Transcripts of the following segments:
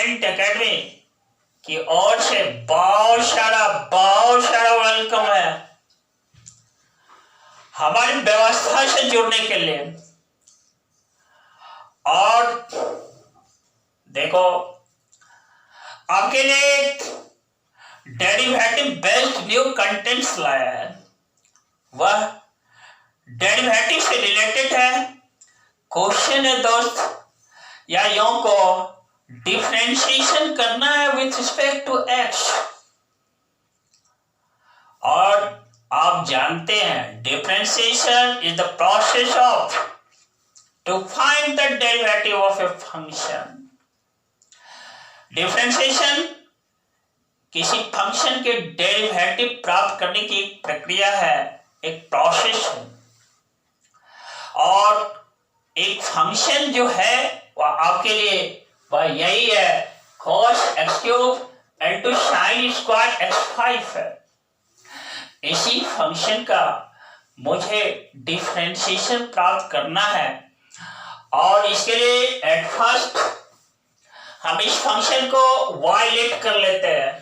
Cyient academy की ओर से बहुत सारा वेलकम है हमारी व्यवस्था से जुड़ने के लिए। और देखो आपके लिए एक डेरिवेटिव बेस्ड न्यू कंटेंट्स लाया है। वह डेरिवेटिव से रिलेटेड है। क्वेश्चन है दोस्त, या यों को डिफरेंशिएशन करना है विथ रिस्पेक्ट टू एक्स। और आप जानते हैं differentiation is the process of to find the derivative of a function. Differentiation किसी फंक्शन के डेरिवेटिव प्राप्त करने की एक प्रक्रिया है, एक प्रोसेस है। और एक फंक्शन जो है वह आपके लिए वह यही है, cos x³ into sin square x5 है। इसी फंक्शन का मुझे डिफरेंशिएशन प्राप्त करना है। और इसके लिए एट फर्स्ट हम इस फंक्शन को y लेट कर लेते हैं।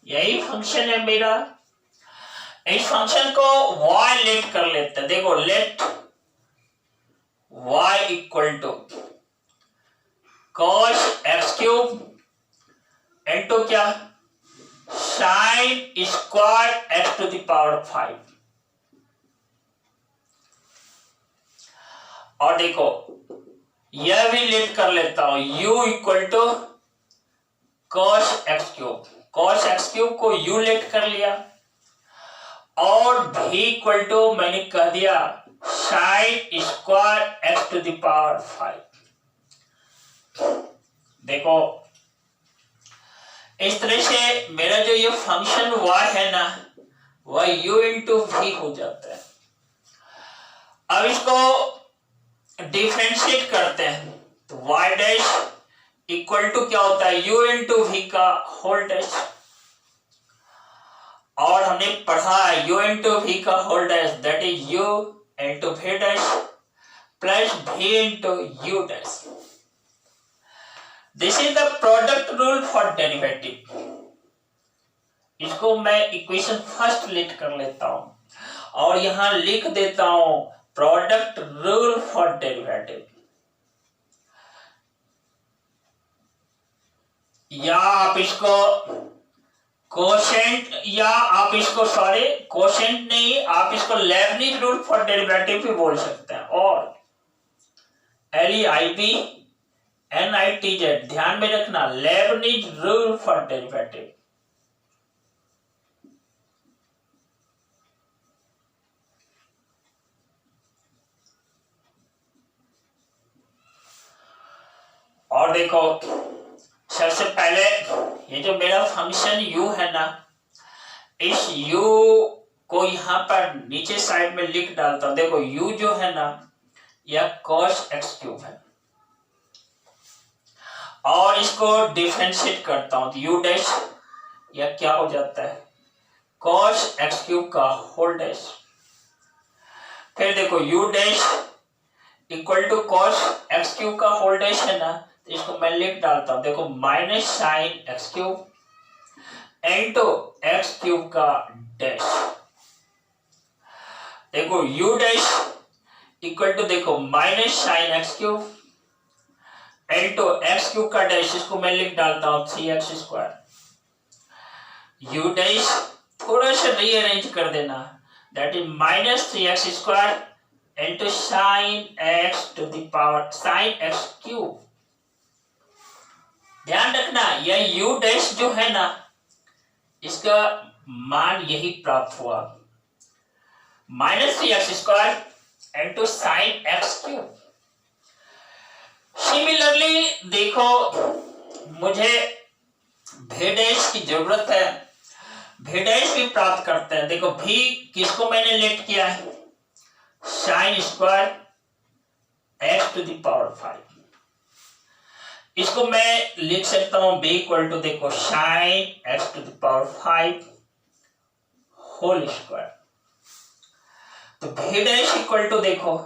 यही फंक्शन है मेरा, इस फंक्शन को y लेट कर लेते हैं। देखो let y equal to cos x³ into क्या sin स्क्वायर x⁵। और देखो यह भी लेट कर लेता हूं, u equal to cos x³। cos x³ को u लेट कर लिया। और v इक्वल टू मैंने कह दिया sin स्क्वायर x⁵। देखो इस तरह से मेरा जो ये फंक्शन y है ना, वह u इंटू v हो जाता है। अब इसको डिफरेंशिएट करते हैं तो y डैश इक्वल टू क्या होता है, u इंटू v का होल डैश। और हमने पढ़ा है u इंटू v का whole dash that is u into v dash plus v into u dash. This is the product rule for derivative. इसको मैं इक्वेशन फर्स्ट लिख कर लेता हूं और यहां लिख देता हूं प्रोडक्ट रूल फॉर डेरिवेटिव। या आप इसको कोशेंट, या आप इसको कोशेंट नहीं, आप इसको लेबनिज रूल फॉर डेरिवेटिव भी बोल सकते हैं। और LEIB NITZ ध्यान में रखना, लेबनिज रूल फॉर डेरिवेटिव। और देखो सबसे पहले ये जो मेरा फंक्शन u है ना, इस u को यहां पर नीचे साइड में लिख डालता हूं। देखो u जो है ना यह cos x³ है और इसको डिफरेंशिएट करता हूं तो u डैश यह क्या हो जाता है, cos x³ का होल डैश। फिर देखो u dash equal to cos x³ का होल डैश है ना, तो इसको मैं लिख डालता हूं। देखो minus sine x³ into x³ का डैश। देखो u डैश इक्वल टू देखो minus sine x³ into x³ का डैश, इसको मैं लिख डालता हूं 3x²। u डैश थोड़ा सा रीअरेंज कर देना, that is minus 3x² into sine x³ ध्यान रखना यह u डैश जो है ना, इसका मान यही प्राप्त हुआ, minus 3x² into sine x³। Similarly देखो मुझे v डैश की जरूरत है, v डैश भी प्राप्त करते हैं। देखो v किसको मैंने लेट किया है, साइन स्क्वायर x⁵। इसको मैं लिख सकता हूं b इक्वल टू देखो साइन x⁵ होल स्क्वायर। तो v डैश इक्वल टू देखो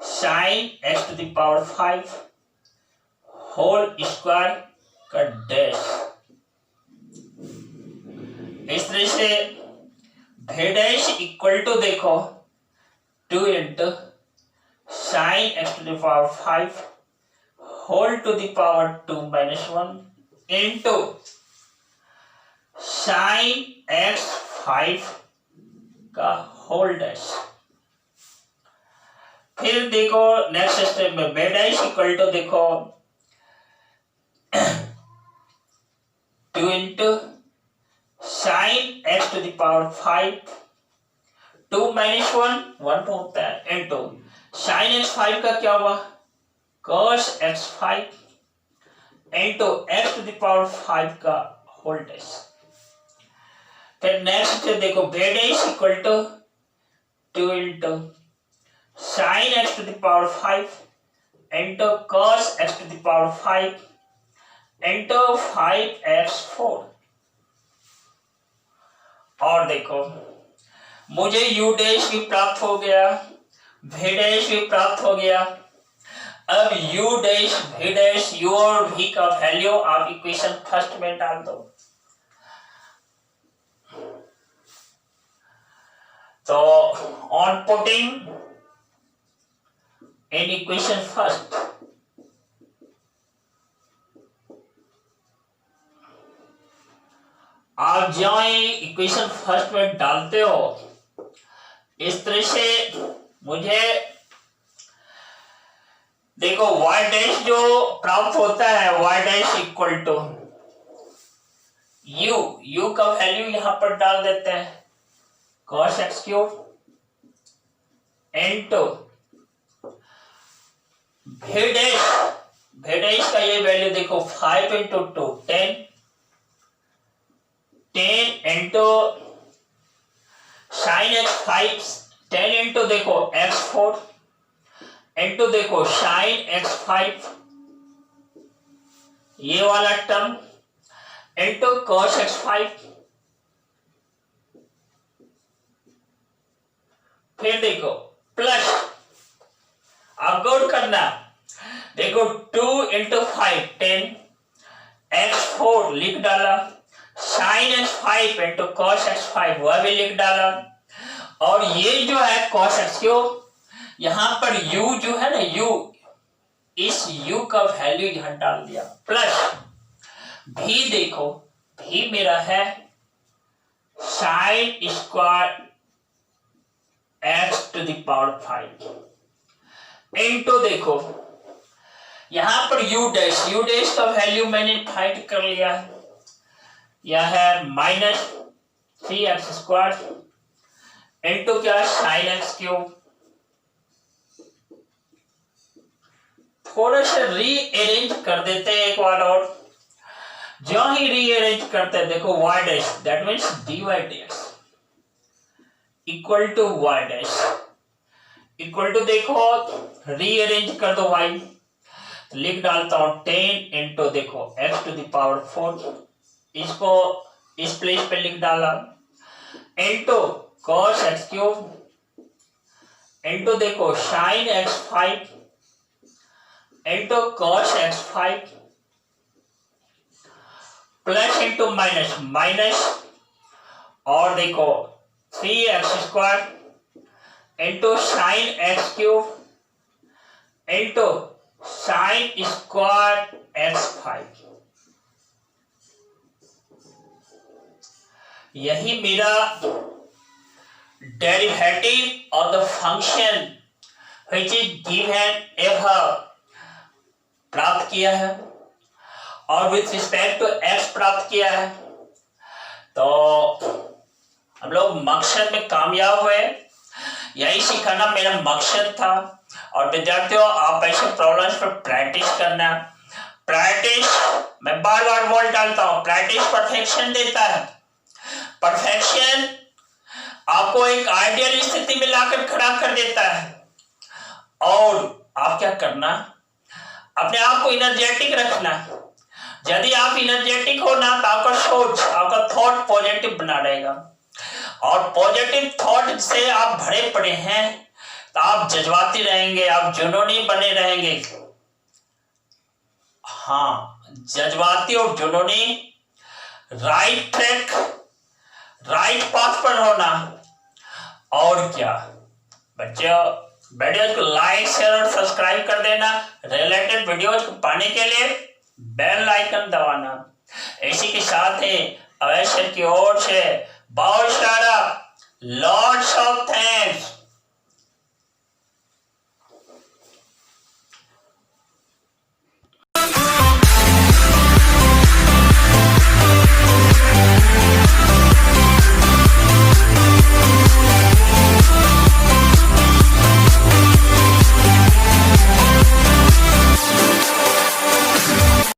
साइन x⁵ होल स्क्वायर का डैश। इस तरह से v डैश इक्वल टू देखो 2 into sine x to the power 5 whole to the power 2 minus 1 into sine x 5 का whole dash. फिर देखो नेक्स्ट स्टेप में v डैश इक्वल टू देखो 2 into sine x to the power 5 2 minus 1 होता है into sine x 5 का क्या हुआ cos x 5 into x to the power 5 का होल डैश। फिर नेक्स्ट देखो v dash equal to 2 into sine x to the power 5 into cos x to the power 5 into 5x4। और देखो मुझे u dash भी प्राप्त हो गया, v डैश भी प्राप्त हो गया। अब u dash v dash u और v का वैल्यू आप इक्वेशन फर्स्ट में डाल दो। तो on putting in equation first, आप जो इक्वेशन फर्स्ट में डालते हो इस तरह से मुझे देखो y डैश जो प्राप्त होता है y dash equal to u का वैल्यू यहां पर डाल देते हैं cos x cube into v dash का ये वैल्यू देखो 5 into 2 10 into sine x 5 10 into देखो x4 इंटू देखो साइन एक्स 5 ये वाला टर्म इंटू cos एक्स 5। फिर देखो प्लस अब गौर करना देखो 2 इंटू 5 10 x4 लिख डाला, sign x 5 into cos x 5 वह भी लिख डाला, और ये जो है cos एक्स क्यूब यहां पर u जो है ना u, इस u का वैल्यू यहां डाल दिया। प्लस भी देखो भी मेरा है sine square x to the power 5 into देखो यहां पर u डैश का वैल्यू मैंने फाइंड कर लिया है, यह है माइनस 3x स्क्वायर इंटू क्या साइन एक्स क्यूब। थोड़ा सा रीअरेंज कर देते हैं एक बार और, जो ही रीअरेंज करते हैं देखो y dash that means dy dx equal to y dash equal to देखो रीअरेंज कर दो y, तो लिख डालता हूं 10 इंटू देखो x टू द पावर 4, इसको इस प्लेस पे लिख डाला into cos x cube into देखो sine x 5 into cos x 5 plus into minus minus और देखो 3x square into sine x cube into sine square x 5। यही मेरा derivative of the function which is given above प्राप्त किया है और with respect to x प्राप्त किया है। तो हम लोग मकसद में कामयाब हुए, यही सिखाना मेरा मकसद था। और विद्यार्थियों आप ऐसे प्रॉब्लम्स पर प्रैक्टिस करना, प्रैक्टिस मैं बार बार बोल डालता हूं, प्रैक्टिस परफेक्शन देता है। परफेक्शन आपको एक आइडियल स्थिति में लाकर खड़ा कर देता है, और आप क्या करना अपने आप को एनर्जेटिक रखना। यदि आप एनर्जेटिक हो ना तो आपका सोच आपका थॉट पॉजिटिव बना रहेगा, और पॉजिटिव थॉट से आप भरे पड़े हैं तो आप जज्बाती रहेंगे, आप जुनूनी बने रहेंगे। हाँ जज्बाती और जुनूनी, राइट ट्रैक, राइट पाथ पर होना। और क्या बच्चों, वीडियोज को लाइक शेयर और सब्सक्राइब कर देना। रिलेटेड वीडियोज को पाने के लिए बेल आइकन दबाना। इसी के साथ ही अवश्य की ओर से बहुत सारा लॉट्स ऑफ थैंक्स।